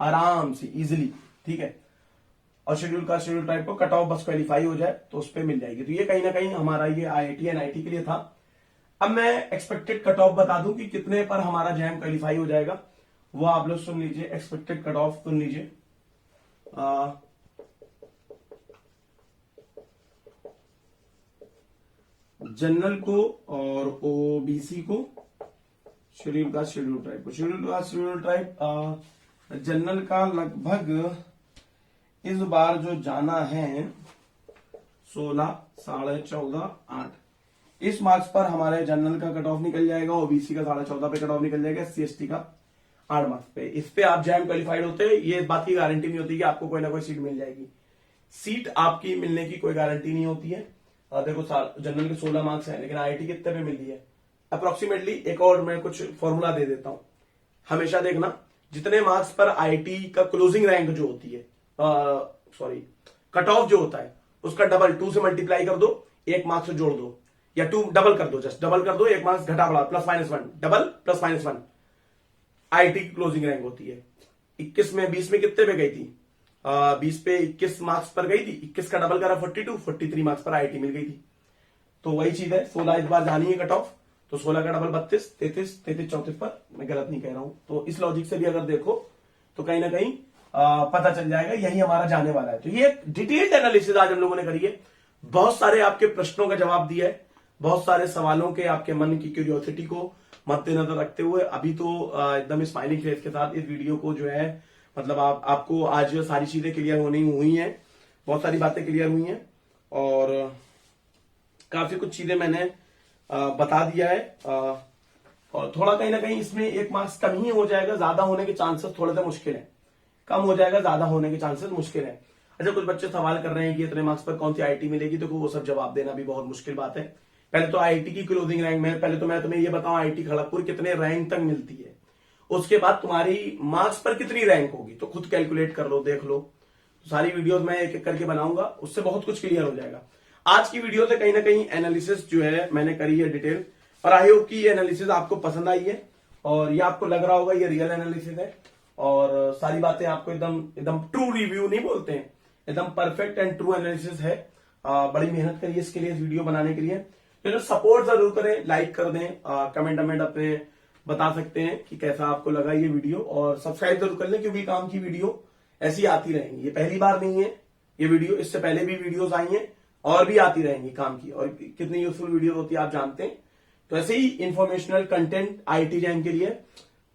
आराम से इजिली। ठीक है, और शेड्यूल कास्ट शेड्यूल ट्राइब को कट ऑफ बस क्वालिफाई हो जाए तो उस पर मिल जाएगी। तो ये कहीं ना कहीं हमारा ये IIT NIT के लिए था। अब मैं एक्सपेक्टेड कट ऑफ बता दूं कि कितने पर हमारा जैम क्वालिफाई हो जाएगा, वो आप लोग सुन लीजिए। एक्सपेक्टेड कट ऑफ सुन लीजिए। जनरल को और OBC को, शेड्यूल कास्ट शेड्यूल ट्राइब को, schedule caste schedule tribe general का लगभग इस बार जो जाना है 16, 14.5, 8 इस मार्क्स पर हमारे जनरल का कट ऑफ निकल जाएगा, OBC का 14.5 पे कट ऑफ निकल जाएगा, SC/ST का 8 मार्क्स पे। इस पे आप जैम क्वालिफाइड होते हैं, ये बात की गारंटी नहीं होती कि आपको कोई ना कोई सीट मिल जाएगी। सीट आपकी मिलने की कोई गारंटी नहीं होती है। देखो जनरल के 16 मार्क्स है, लेकिन IIT कितने पे मिल रही है अप्रोक्सीमेटली। एक और मैं कुछ फॉर्मूला दे देता हूं, हमेशा देखना जितने मार्क्स पर IIT का क्लोजिंग रैंक जो होती है, सॉरी कट ऑफ जो होता है, उसका डबल 2 से मल्टीप्लाई कर दो, 1 मार्क्स से जोड़ दो, या 2 डबल कर दो, जस्ट डबल कर दो, 1 मार्क्स घटा बढ़ा +-1 डबल +-1 IIT की क्लोजिंग रैंक होती है। 21 में 20 में कितने पे गई थी? 20 पे 21 मार्क्स पर गई थी, 21 का डबल करा 42, 43 मार्क्स पर IIT मिल गई थी। तो वही चीज है, 16 इस बार जानी है कट ऑफ, तो 16 का डबल 32, 33, 34 पर, मैं गलत नहीं कह रहा हूं। तो इस लॉजिक से भी अगर देखो तो कहीं ना कहीं पता चल जाएगा यही हमारा जाने वाला है। तो ये डिटेल्ड एनालिसिस आज हम लोगों ने करी है, बहुत सारे आपके प्रश्नों का जवाब दिया है, बहुत सारे सवालों के आपके मन की क्यूरियोसिटी को मद्देनजर रखते हुए अभी तो एकदम स्माइलिंग फेस के साथ इस वीडियो को जो है, मतलब आपको आज सारी चीजें क्लियर होनी हुई हैं, बहुत सारी बातें क्लियर हुई हैं और काफी कुछ चीजें मैंने बता दिया है। और थोड़ा कहीं ना कहीं इसमें 1 मार्क्स कम ही हो जाएगा, ज्यादा होने के चांसेस थोड़े से मुश्किल है, कम हो जाएगा, ज्यादा होने के चांसेस मुश्किल है। अच्छा, कुछ बच्चे सवाल कर रहे हैं कि इतने मार्क्स पर कौन सी IIT मिलेगी, तो वो सब जवाब देना भी बहुत मुश्किल बात है। पहले तो IIT की क्लोजिंग रैंक में, पहले तो मैं तुम्हें ये बताऊं IIT खड़गपुर कितने रैंक तक मिलती है, उसके बाद तुम्हारी मार्क्स पर कितनी रैंक होगी, तो खुद कैलकुलेट कर लो, देख लो। सारी वीडियोस मैं एक एक करके बनाऊंगा, उससे बहुत कुछ क्लियर हो जाएगा। आज की वीडियो से कहीं ना कहीं एनालिसिस जो है मैंने करी है डिटेल, और आई होप की एनालिसिस आपको पसंद आई है और ये आपको लग रहा होगा ये रियल एनालिसिस है और सारी बातें आपको एकदम एकदम ट्रू रिव्यू नहीं बोलते हैं, एकदम परफेक्ट एंड ट्रू एनालिसिस है। बड़ी मेहनत करिए इसके लिए, इस वीडियो बनाने के लिए। तो सपोर्ट जरूर करें, लाइक कर दें, कमेंट अपने बता सकते हैं कि कैसा आपको लगा ये वीडियो, और सब्सक्राइब जरूर कर लें क्योंकि काम की वीडियो ऐसी आती रहेंगी। ये पहली बार नहीं है ये वीडियो, इससे पहले भी वीडियोस आई हैं और भी आती रहेंगी काम की, और कितनी यूजफुल वीडियो होती है आप जानते हैं। तो ऐसे ही इंफॉर्मेशनल कंटेंट IIT जैम के लिए,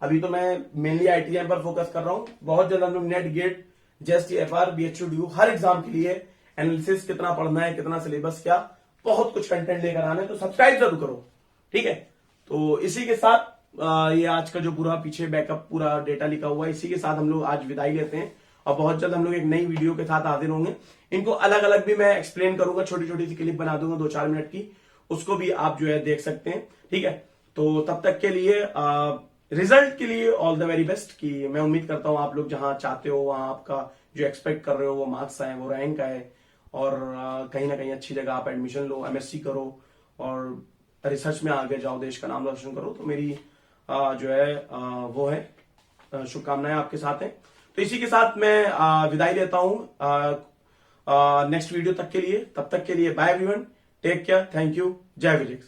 अभी तो मैं मेनली IIT जैम पर फोकस कर रहा हूं। बहुत जल्द हम लोग NET, GATE, JEST, FR, BHU, DU हर एग्जाम के लिए एनालिसिस कितना पढ़ना है, कितना सिलेबस, क्या बहुत कुछ कंटेंट लेकर आना है, तो सब्सक्राइब जरूर करो, ठीक है। तो इसी के साथ ये आज का जो पूरा पीछे बैकअप पूरा डेटा लिखा हुआ है, इसी के साथ हम लोग आज विदाई लेते हैं और बहुत जल्द हम लोग एक नई वीडियो के साथ हाजिर होंगे। इनको अलग अलग भी मैं एक्सप्लेन करूंगा, छोटी छोटी सी क्लिप बना दूंगा 2-4 मिनट की, उसको भी आप जो है देख सकते हैं, ठीक है। तो तब तक के लिए रिजल्ट के लिए ऑल द वेरी बेस्ट, कि मैं उम्मीद करता हूं आप लोग जहां चाहते हो वहां आपका जो एक्सपेक्ट कर रहे हो वो मार्क्स आए, वो रैंक आए, और कहीं ना कहीं अच्छी जगह आप एडमिशन लो, MSc करो और रिसर्च में आगे जाओ, देश का नाम रोशन करो। तो मेरी जो है वो है शुभकामनाएं आपके साथ हैं। तो इसी के साथ मैं विदाई लेता हूं नेक्स्ट वीडियो तक के लिए। तब तक के लिए bye everyone, take care, thank you, जय फिजिक्स।